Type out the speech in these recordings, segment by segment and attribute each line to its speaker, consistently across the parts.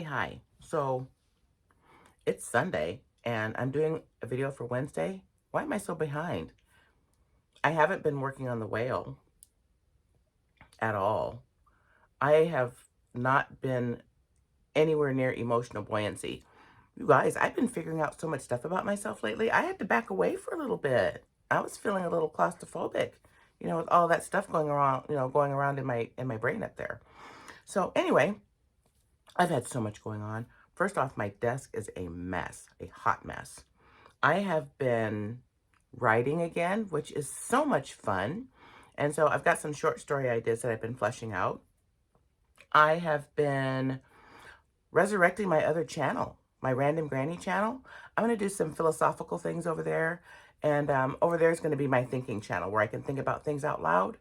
Speaker 1: Hi. So it's Sunday and I'm doing a video for Wednesday. Why am I so behind? I haven't been working on the whale at all. I have not been anywhere near emotional buoyancy. You guys, I've been figuring out so much stuff about myself lately. I had to back away for a little bit. I was feeling a little claustrophobic, with all that stuff going around in my brain up there. So anyway, I've had so much going on. First off, my desk is a mess, a hot mess. I have been writing again, which is so much fun. And so I've got some short story ideas that I've been fleshing out. I have been resurrecting my other channel, my Random Granny channel. I'm going to do some philosophical things over there. And over there is going to be my thinking channel where I can think about things out loud.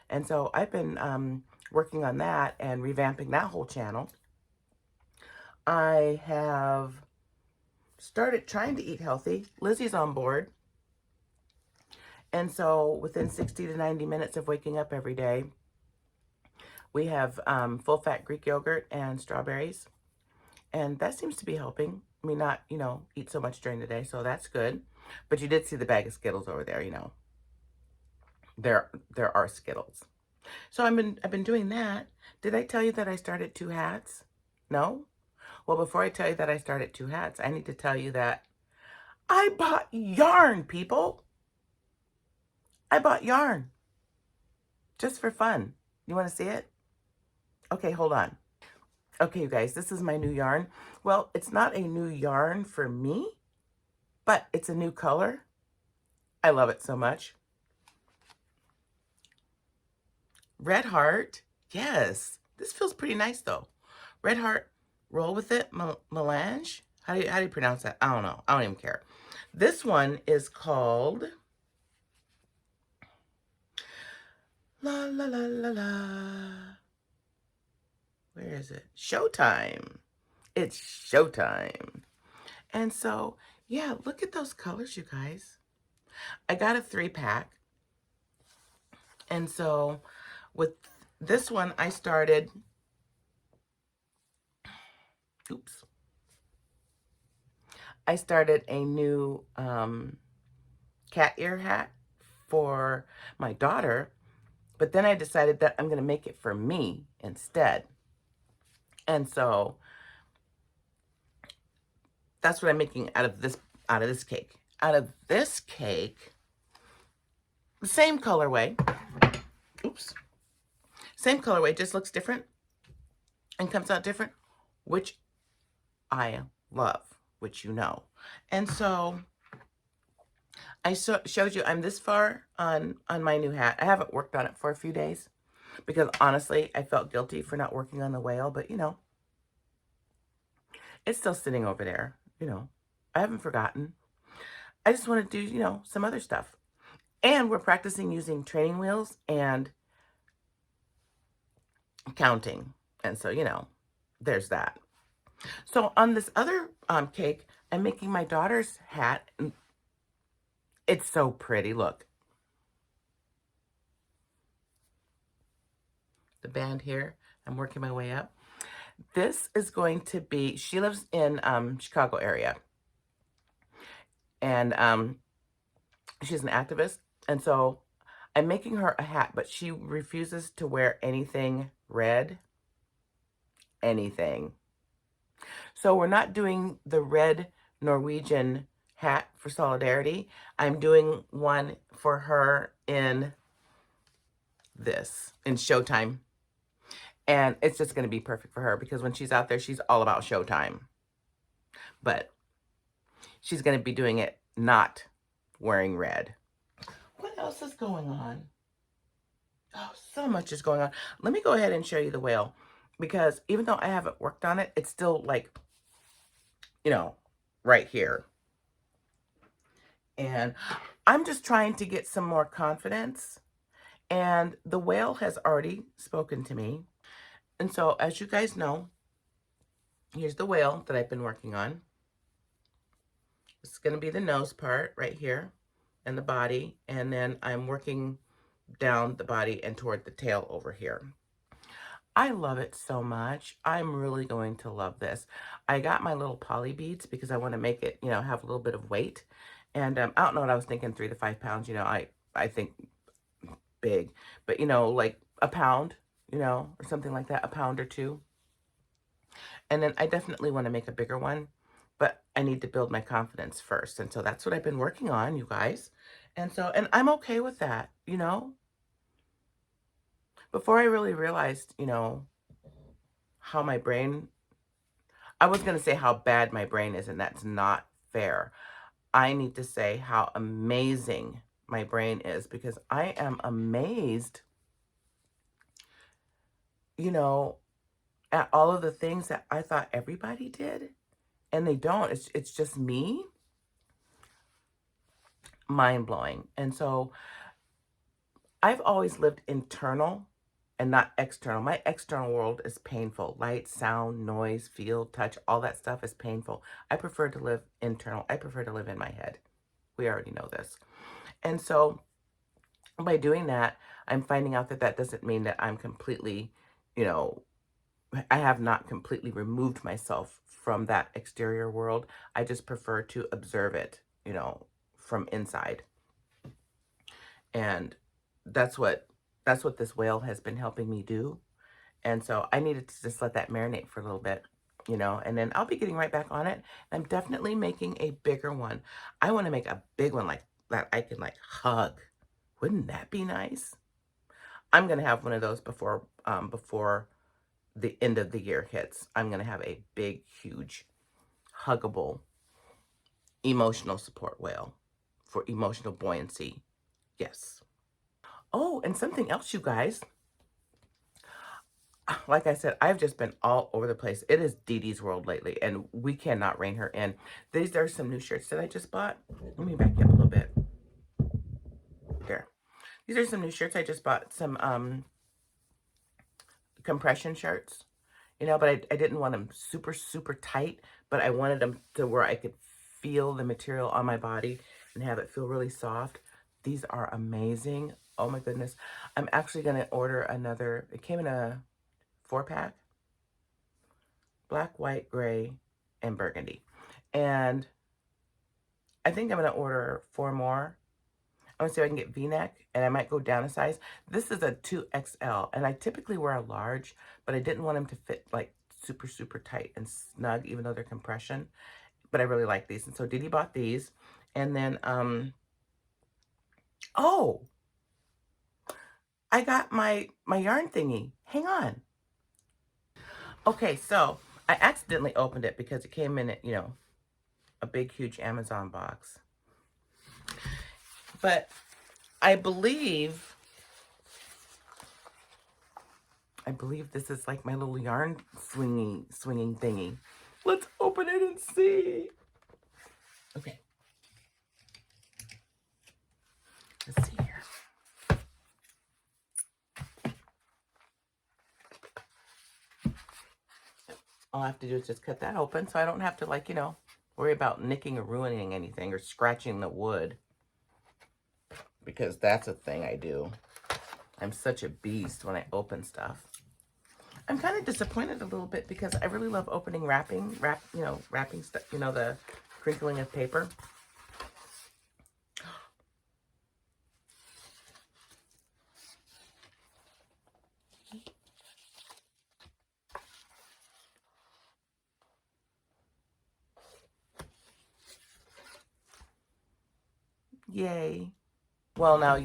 Speaker 1: And so I've been working on that and revamping that whole channel. I have started trying to eat healthy. Lizzie's on board. And so within 60 to 90 minutes of waking up every day, we have full-fat Greek yogurt and strawberries. And that seems to be helping me not, eat so much during the day. So that's good. But you did see the bag of Skittles over there, There are Skittles. So I've been doing that. Did I tell you that I started 2 hats? No? Well, before I tell you that I started 2 hats, I need to tell you that I bought yarn, people. I bought yarn. Just for fun. You want to see it? Okay, hold on. Okay, you guys, this is my new yarn. Well, it's not a new yarn for me, but it's a new color. I love it so much. Red Heart. Yes. This feels pretty nice, though. Red Heart, roll with it, melange. How do you pronounce that? I don't know. I don't even care. This one is called La La La La La. Where is it? Showtime. It's showtime. And so, yeah, look at those colors, you guys. I got a 3-pack. And so with this one, I started, I started a new cat ear hat for my daughter, but then I decided that I'm going to make it for me instead. And so that's what I'm making out of this cake. Out of this cake, the same colorway. Same colorway, just looks different and comes out different, which I love, which you know. And so I showed you I'm this far on my new hat. I haven't worked on it for a few days because honestly, I felt guilty for not working on the whale, but it's still sitting over there, I haven't forgotten. I just want to do, some other stuff. And we're practicing using training wheels and counting. And so, there's that. So on this other cake, I'm making my daughter's hat. It's so pretty. Look. The band here. I'm working my way up. This is going to be, she lives in Chicago area. And she's an activist. And so I'm making her a hat, but she refuses to wear anything red. Anything. So we're not doing the red Norwegian hat for solidarity. I'm doing one for her in this, in Showtime. And it's just going to be perfect for her because when she's out there, she's all about Showtime. But she's going to be doing it not wearing red. What else is going on? Oh, so much is going on. Let me go ahead and show you the whale because even though I haven't worked on it, it's still like, right here. And I'm just trying to get some more confidence. And the whale has already spoken to me. And so, as you guys know, here's the whale that I've been working on. This is going to be the nose part right here and the body. And then I'm working down the body and toward the tail over here. I love it so much. I'm really going to love this. I got my little poly beads because I want to make it, have a little bit of weight. And I don't know what I was thinking, 3 to 5 pounds. I think big, but like a pound, or something like that, a pound or two. And then I definitely want to make a bigger one, but I need to build my confidence first. And so that's what I've been working on, you guys. And I'm okay with that, Before I really realized, how my brain, I was going to say how bad my brain is, and that's not fair. I need to say how amazing my brain is, because I am amazed, you know, at all of the things that I thought everybody did, and they don't. It's just me. Mind blowing. And so I've always lived internal and not external. My external world is painful. Light, sound, noise, feel, touch, all that stuff is painful. I prefer to live internal. I prefer to live in my head. We already know this. And so by doing that, I'm finding out that that doesn't mean that I'm completely, you know, I have not completely removed myself from that exterior world. I just prefer to observe it, from inside. And that's what this whale has been helping me do. And so I needed to just let that marinate for a little bit, and then I'll be getting right back on it. I'm definitely making a bigger one. I want to make a big one like that I can like hug. Wouldn't that be nice? I'm going to have one of those before the end of the year hits. I'm going to have a big, huge, huggable, emotional support whale for emotional buoyancy. Yes. Oh, and something else, you guys. Like I said, I've just been all over the place. It is Dee Dee's world lately, and we cannot rein her in. These are some new shirts that I just bought. Let me back you up a little bit. There. These are some new shirts I just bought. Some compression shirts, but I didn't want them super, super tight, but I wanted them to where I could feel the material on my body and have it feel really soft. These are amazing. Oh my goodness. I'm actually going to order another. It came in a 4-pack. Black, white, gray, and burgundy. And I think I'm going to order 4 more. I'm going to see if I can get V-neck, and I might go down a size. This is a 2XL, and I typically wear a large, but I didn't want them to fit like super, super tight and snug, even though they're compression. But I really like these. And so Dee Dee bought these. And then, oh, I got my yarn thingy. Hang on. Okay, so I accidentally opened it because it came in, a big, huge Amazon box. But I believe this is like my little yarn swinging thingy. Let's open it and see. Okay. Let's see here. All I have to do is just cut that open so I don't have to worry about nicking or ruining anything or scratching the wood. Because that's a thing I do. I'm such a beast when I open stuff. I'm kind of disappointed a little bit because I really love opening wrapping stuff, the crinkling of paper. Yay. Well, now,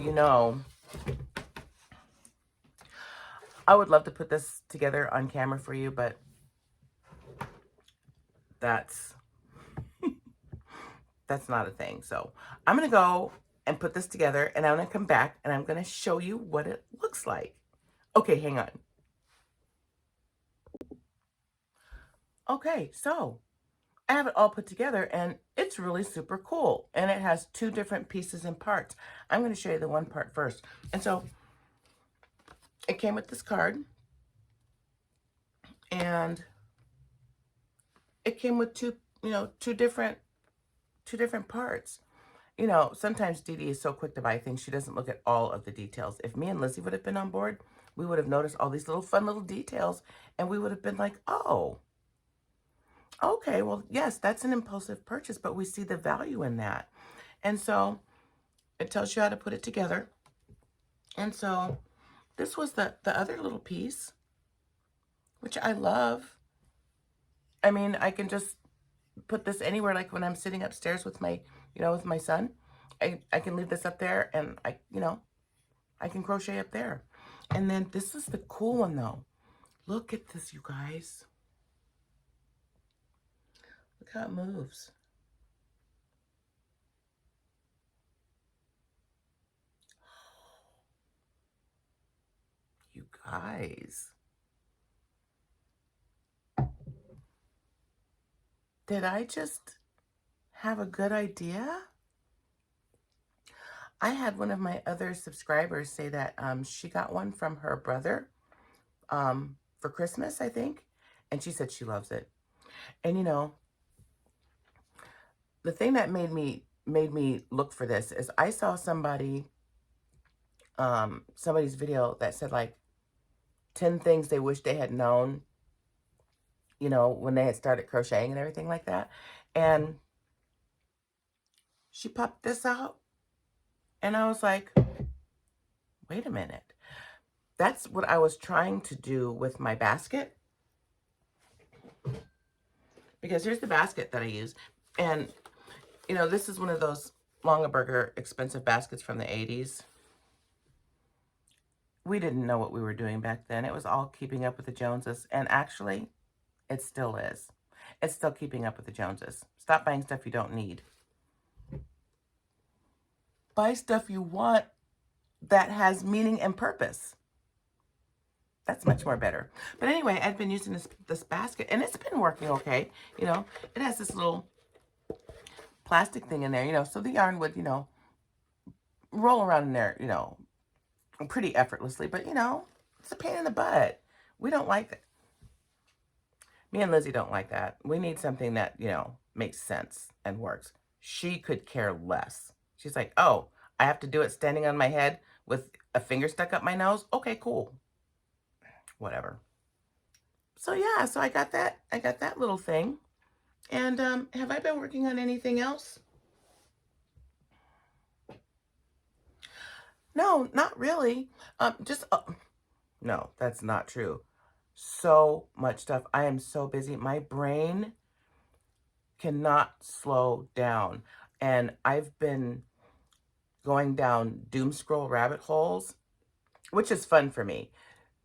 Speaker 1: I would love to put this together on camera for you, but that's not a thing. So I'm going to go and put this together, and I'm going to come back, and I'm going to show you what it looks like. Okay, hang on. Okay, so I have it all put together, and it's really super cool. And it has 2 different pieces and parts. I'm going to show you the one part first. And so it came with this card, and it came with two different parts. Sometimes Dee Dee is so quick to buy things, she doesn't look at all of the details. If me and Lizzie would have been on board, we would have noticed all these little fun little details, and we would have been like, oh, okay, well, yes, that's an impulsive purchase, but we see the value in that. And so it tells you how to put it together. And so this was the other little piece, which I love. I mean, I can just put this anywhere, like when I'm sitting upstairs with my, with my son. I can leave this up there, and I can crochet up there. And then this is the cool one, though. Look at this, you guys. Look how it moves. You guys. Did I just have a good idea? I had one of my other subscribers say that she got one from her brother for Christmas, I think. And she said she loves it. And the thing that made me look for this is I saw somebody's video that said like 10 things they wish they had known, when they had started crocheting and everything like that. And she popped this out, and I was like, wait a minute. That's what I was trying to do with my basket. Because here's the basket that I use. And, this is one of those Longaberger expensive baskets from the 80s. We didn't know what we were doing back then. It was all keeping up with the Joneses. And actually, it still is. It's still keeping up with the Joneses. Stop buying stuff you don't need. Buy stuff you want that has meaning and purpose. That's much more better. But anyway, I've been using this basket, and it's been working okay. It has this little plastic thing in there, so the yarn would, roll around in there, pretty effortlessly. But, it's a pain in the butt. We don't like that. Me and Lizzie don't like that. We need something that, makes sense and works. She could care less. She's like, oh, I have to do it standing on my head with a finger stuck up my nose? Okay, cool. Whatever. So yeah, so I got that little thing. And have I been working on anything else? No, not really. No, that's not true. So much stuff. I am so busy. My brain cannot slow down. And I've been going down doom scroll rabbit holes, which is fun for me.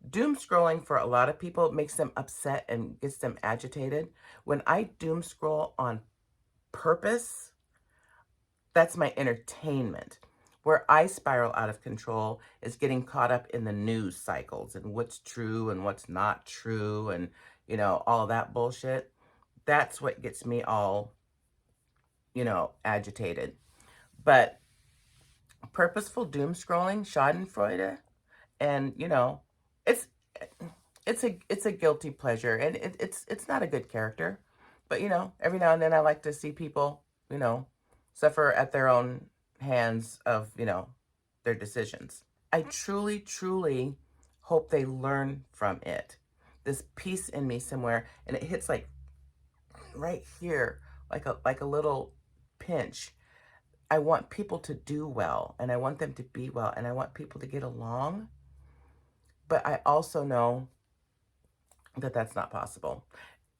Speaker 1: Doom scrolling for a lot of people makes them upset and gets them agitated. When I doom scroll on purpose, that's my entertainment. Where I spiral out of control is getting caught up in the news cycles and what's true and what's not true and, all that bullshit. That's what gets me all, agitated. But purposeful doom scrolling, schadenfreude, and, it's a guilty pleasure, and it's not a good character. But, every now and then I like to see people, suffer at their own hands of, their decisions. I truly, truly hope they learn from it. This piece in me somewhere, and it hits like right here, like a little pinch. I want people to do well, and I want them to be well, and I want people to get along. But I also know that that's not possible,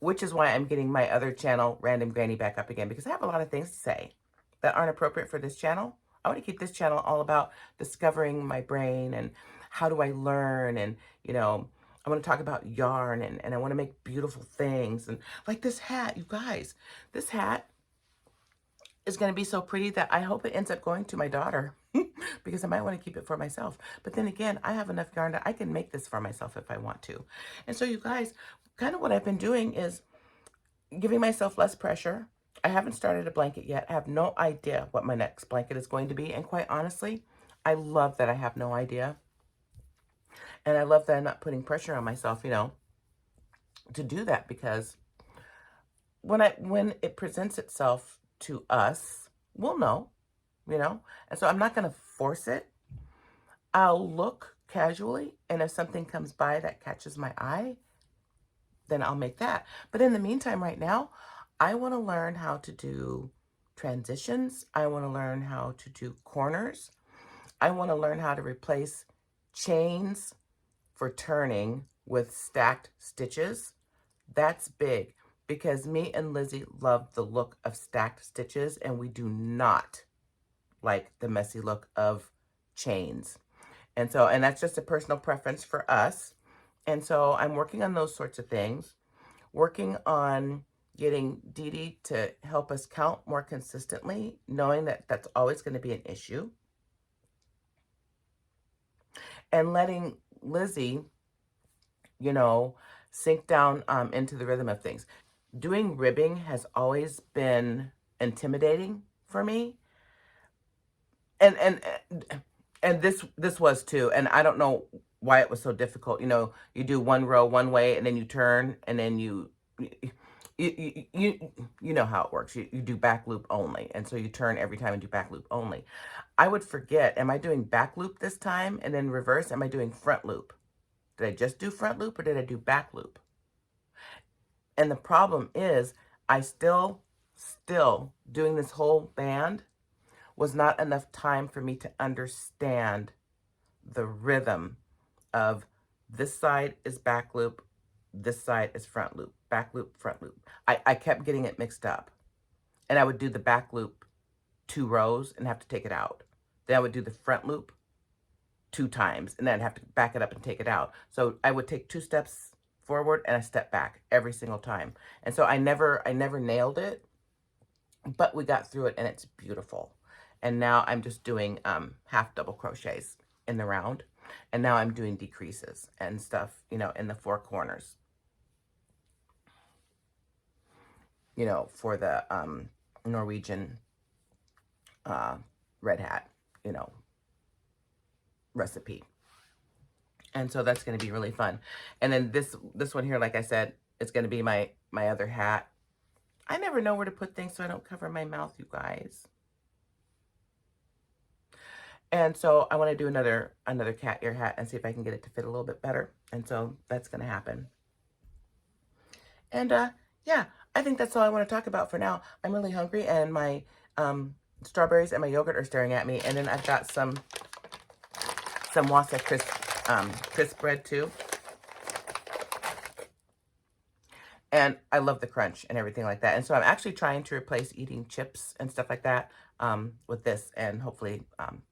Speaker 1: which is why I'm getting my other channel, Random Granny, back up again, because I have a lot of things to say that aren't appropriate for this channel. I want to keep this channel all about discovering my brain and how do I learn, and, I want to talk about yarn, and I want to make beautiful things. And like this hat, you guys, this hat is going to be so pretty that I hope it ends up going to my daughter because I might want to keep it for myself. But then again, I have enough yarn that I can make this for myself if I want to. And so you guys, kind of what I've been doing is giving myself less pressure. I haven't started a blanket yet. I have no idea what my next blanket is going to be. And quite honestly, I love that I have no idea. And I love that I'm not putting pressure on myself, to do that, because when it presents itself to us, we'll know, And so I'm not going to force it. I'll look casually, and if something comes by that catches my eye, then I'll make that. But in the meantime, right now, I want to learn how to do transitions. I want to learn how to do corners. I want to learn how to replace chains for turning with stacked stitches. That's big because me and Lizzie love the look of stacked stitches, and we do not like the messy look of chains. And so, and that's just a personal preference for us. And so I'm working on those sorts of things, working on getting Dee Dee to help us count more consistently, knowing that that's always going to be an issue, and letting Lizzie, you know, sink down into the rhythm of things. Doing ribbing has always been intimidating for me. And this was too, and I don't know why it was so difficult. You know, you do one row one way and then you turn, and then you know how it works. You do back loop only, and so you turn every time and do back loop only. I would forget, am I doing back loop this time and then reverse? Am I doing front loop? Did I just do front loop or did I do back loop? And the problem is I still doing this whole band was not enough time for me to understand the rhythm of this side is back loop, this side is front loop, back loop, front loop. I kept getting it mixed up. And I would do the back loop 2 rows and have to take it out. Then I would do the front loop 2 times and then I'd have to back it up and take it out. So I would take 2 steps forward and a step back every single time. And so I never nailed it, but we got through it and it's beautiful. And now I'm just doing half double crochets in the round. And now I'm doing decreases and stuff, you know, in the 4 corners, you know, for the Norwegian red hat, you know, recipe. And so that's going to be really fun. And then this one here, like I said, it's going to be my other hat. I never know where to put things so I don't cover my mouth, you guys. And so I want to do another cat ear hat and see if I can get it to fit a little bit better. And so that's going to happen. And yeah, I think that's all I want to talk about for now. I'm really hungry, and my strawberries and my yogurt are staring at me. And then I've got some Wasa crisp bread too. And I love the crunch and everything like that. And so I'm actually trying to replace eating chips and stuff like that with this, and hopefully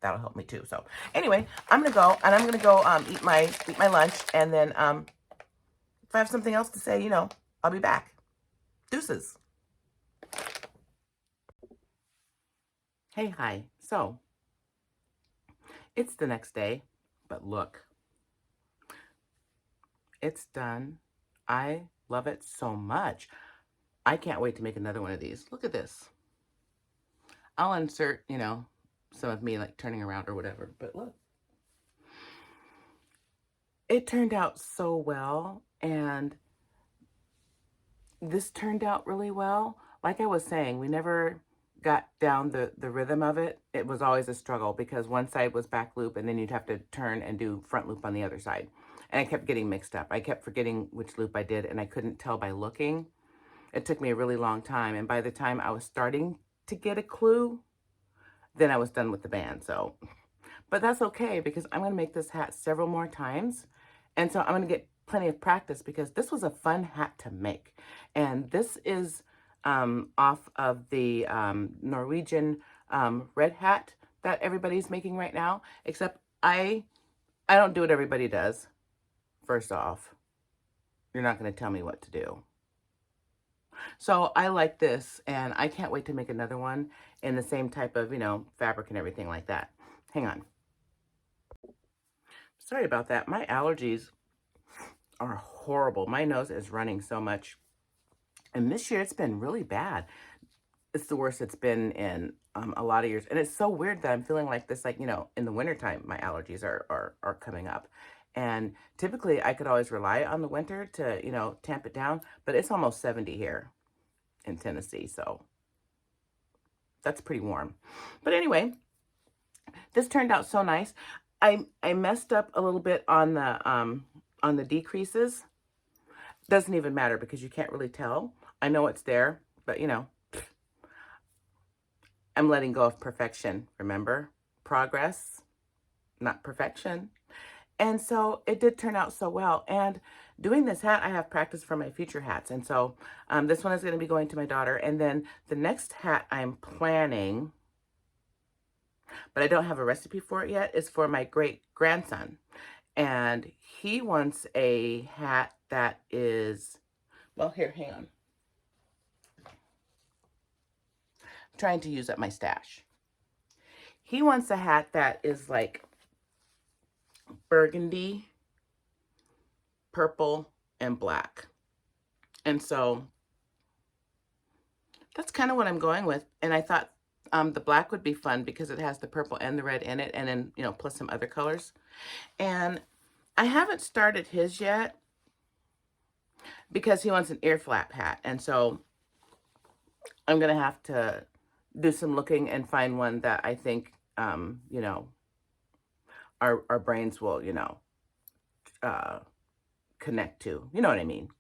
Speaker 1: that'll help me too. So anyway, I'm gonna go, and I'm gonna go eat my lunch, and then if I have something else to say, you know, I'll be back. Deuces. Hey, hi. So it's the next day, but look, it's done. I love it so much. I can't wait to make another one of these. Look at this. I'll insert, you know, some of me like turning around or whatever, but look. It turned out so well, and this turned out really well. Like I was saying, we never got down the rhythm of it. It was always a struggle because one side was back loop and then you'd have to turn and do front loop on the other side. And I kept getting mixed up. I kept forgetting which loop I did, and I couldn't tell by looking. It took me a really long time, and by the time I was starting to get a clue, then I was done with the band. So, but that's okay because I'm going to make this hat several more times. And so I'm going to get plenty of practice because this was a fun hat to make. And this is off of the Norwegian red hat that everybody's making right now, except I don't do what everybody does. First off, you're not going to tell me what to do. So I like this, and I can't wait to make another one in the same type of, you know, fabric and everything like that. Hang on. Sorry about that. My allergies are horrible. My nose is running so much. And this year it's been really bad. It's the worst it's been in a lot of years. And it's so weird that I'm feeling like this, like, you know, in the wintertime, my allergies are coming up. And typically I could always rely on the winter to, you know, tamp it down. But it's almost 70 here in Tennessee. So that's pretty warm. But anyway, this turned out so nice. I messed up a little bit on the decreases. Doesn't even matter because you can't really tell. I know it's there, but you know, I'm letting go of perfection, remember? Progress, not perfection. And so it did turn out so well. And doing this hat, I have practice for my future hats. And so this one is going to be going to my daughter. And then the next hat I'm planning, but I don't have a recipe for it yet, is for my great grandson. And he wants a hat that is, well, here, hang on. I'm trying to use up my stash. He wants a hat that is like burgundy, purple, and black. And so that's kind of what I'm going with. And I thought the black would be fun because it has the purple and the red in it, and then, you know, plus some other colors. And I haven't started his yet because he wants an ear flap hat. And so I'm going to have to do some looking and find one that I think, you know, our brains will, you know, connect to. You know what I mean?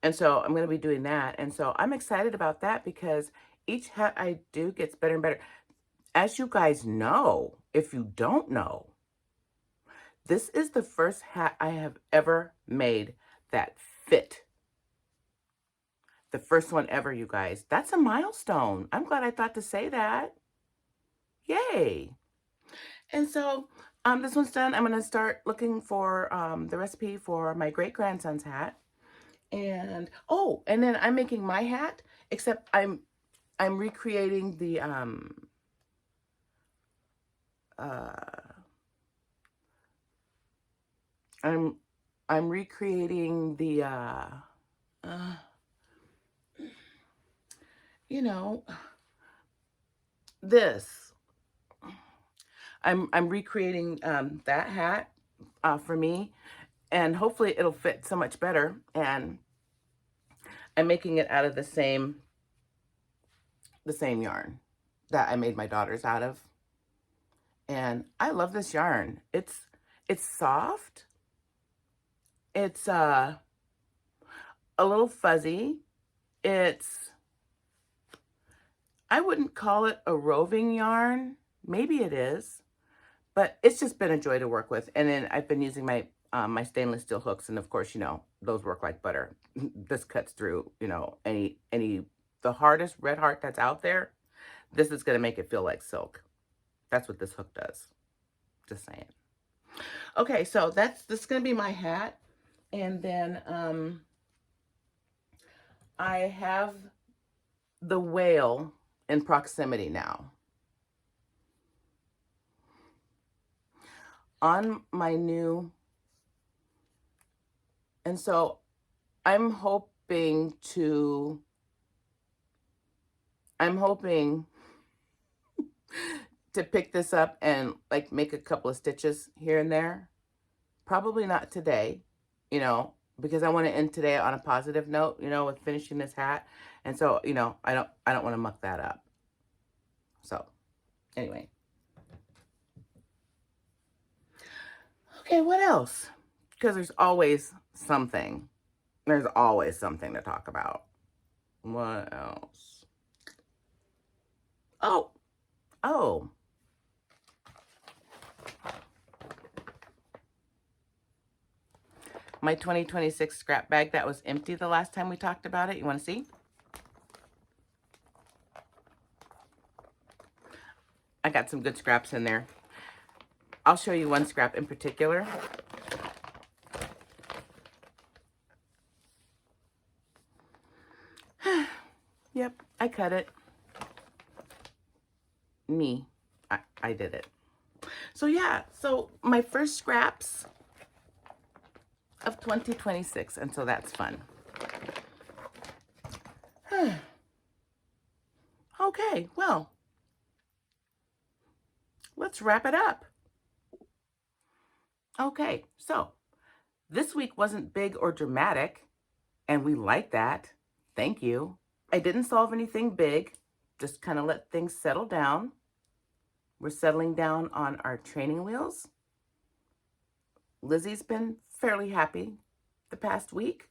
Speaker 1: And so I'm going to be doing that. And so I'm excited about that because each hat I do gets better and better. As you guys know, if you don't know, this is the first hat I have ever made that fit. The first one ever, you guys. That's a milestone. I'm glad I thought to say that. Yay. And so this one's done. I'm going to start looking for the recipe for my great-grandson's hat. And, oh, and then I'm making my hat, except I'm recreating the, I'm recreating the, you know, this. I'm recreating that hat for me, and hopefully it'll fit so much better. And I'm making it out of the same yarn that I made my daughter's out of. And I love this yarn. It's soft. It's a little fuzzy. I wouldn't call it a roving yarn. Maybe it is, but it's just been a joy to work with. And then I've been using my my stainless steel hooks, and of course, you know, those work like butter. This cuts through, you know, the hardest red heart that's out there. This is going to make it feel like silk. That's what this hook does. Just saying. Okay, so this is going to be my hat. And then I have the whale in proximity now. On my new, and so I'm hoping to pick this up and like make a couple of stitches here and there. Probably not today, you know, because I want to end today on a positive note, you know, with finishing this hat. And so, you know, I don't want to muck that up. So, anyway. Okay, what else? Because there's always something. There's always something to talk about. What else? Oh. My 2026 scrap bag that was empty the last time we talked about it. You want to see? I got some good scraps in there. I'll show you one scrap in particular. Yep, I cut it. Me. I did it. So yeah, so my first scraps of 2026, and so that's fun. Okay, well, let's wrap it up. Okay, so this week wasn't big or dramatic, and we like that. Thank you. I didn't solve anything big, just kind of let things settle down. We're settling down on our training wheels. Lizzie's been fairly happy the past week.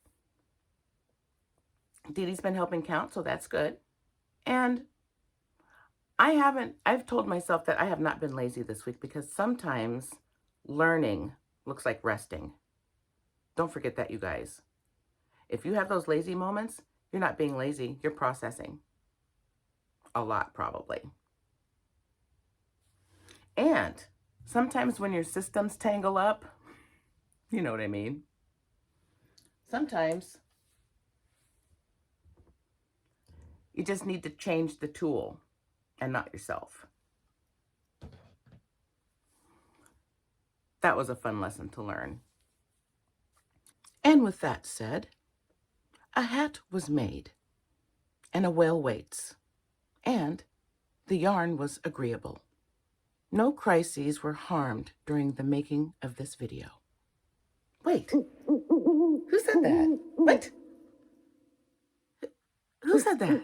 Speaker 1: Dee Dee's been helping count, so that's good. And I've told myself that I have not been lazy this week because sometimes learning looks like resting. Don't forget that, you guys. If you have those lazy moments, you're not being lazy, you're processing. A lot, probably. And sometimes when your systems tangle up, you know what I mean? Sometimes you just need to change the tool and not yourself. That was a fun lesson to learn. And with that said, a hat was made, and a whale waits, and the yarn was agreeable. No crises were harmed during the making of this video. Wait, who said that? What? Who said that?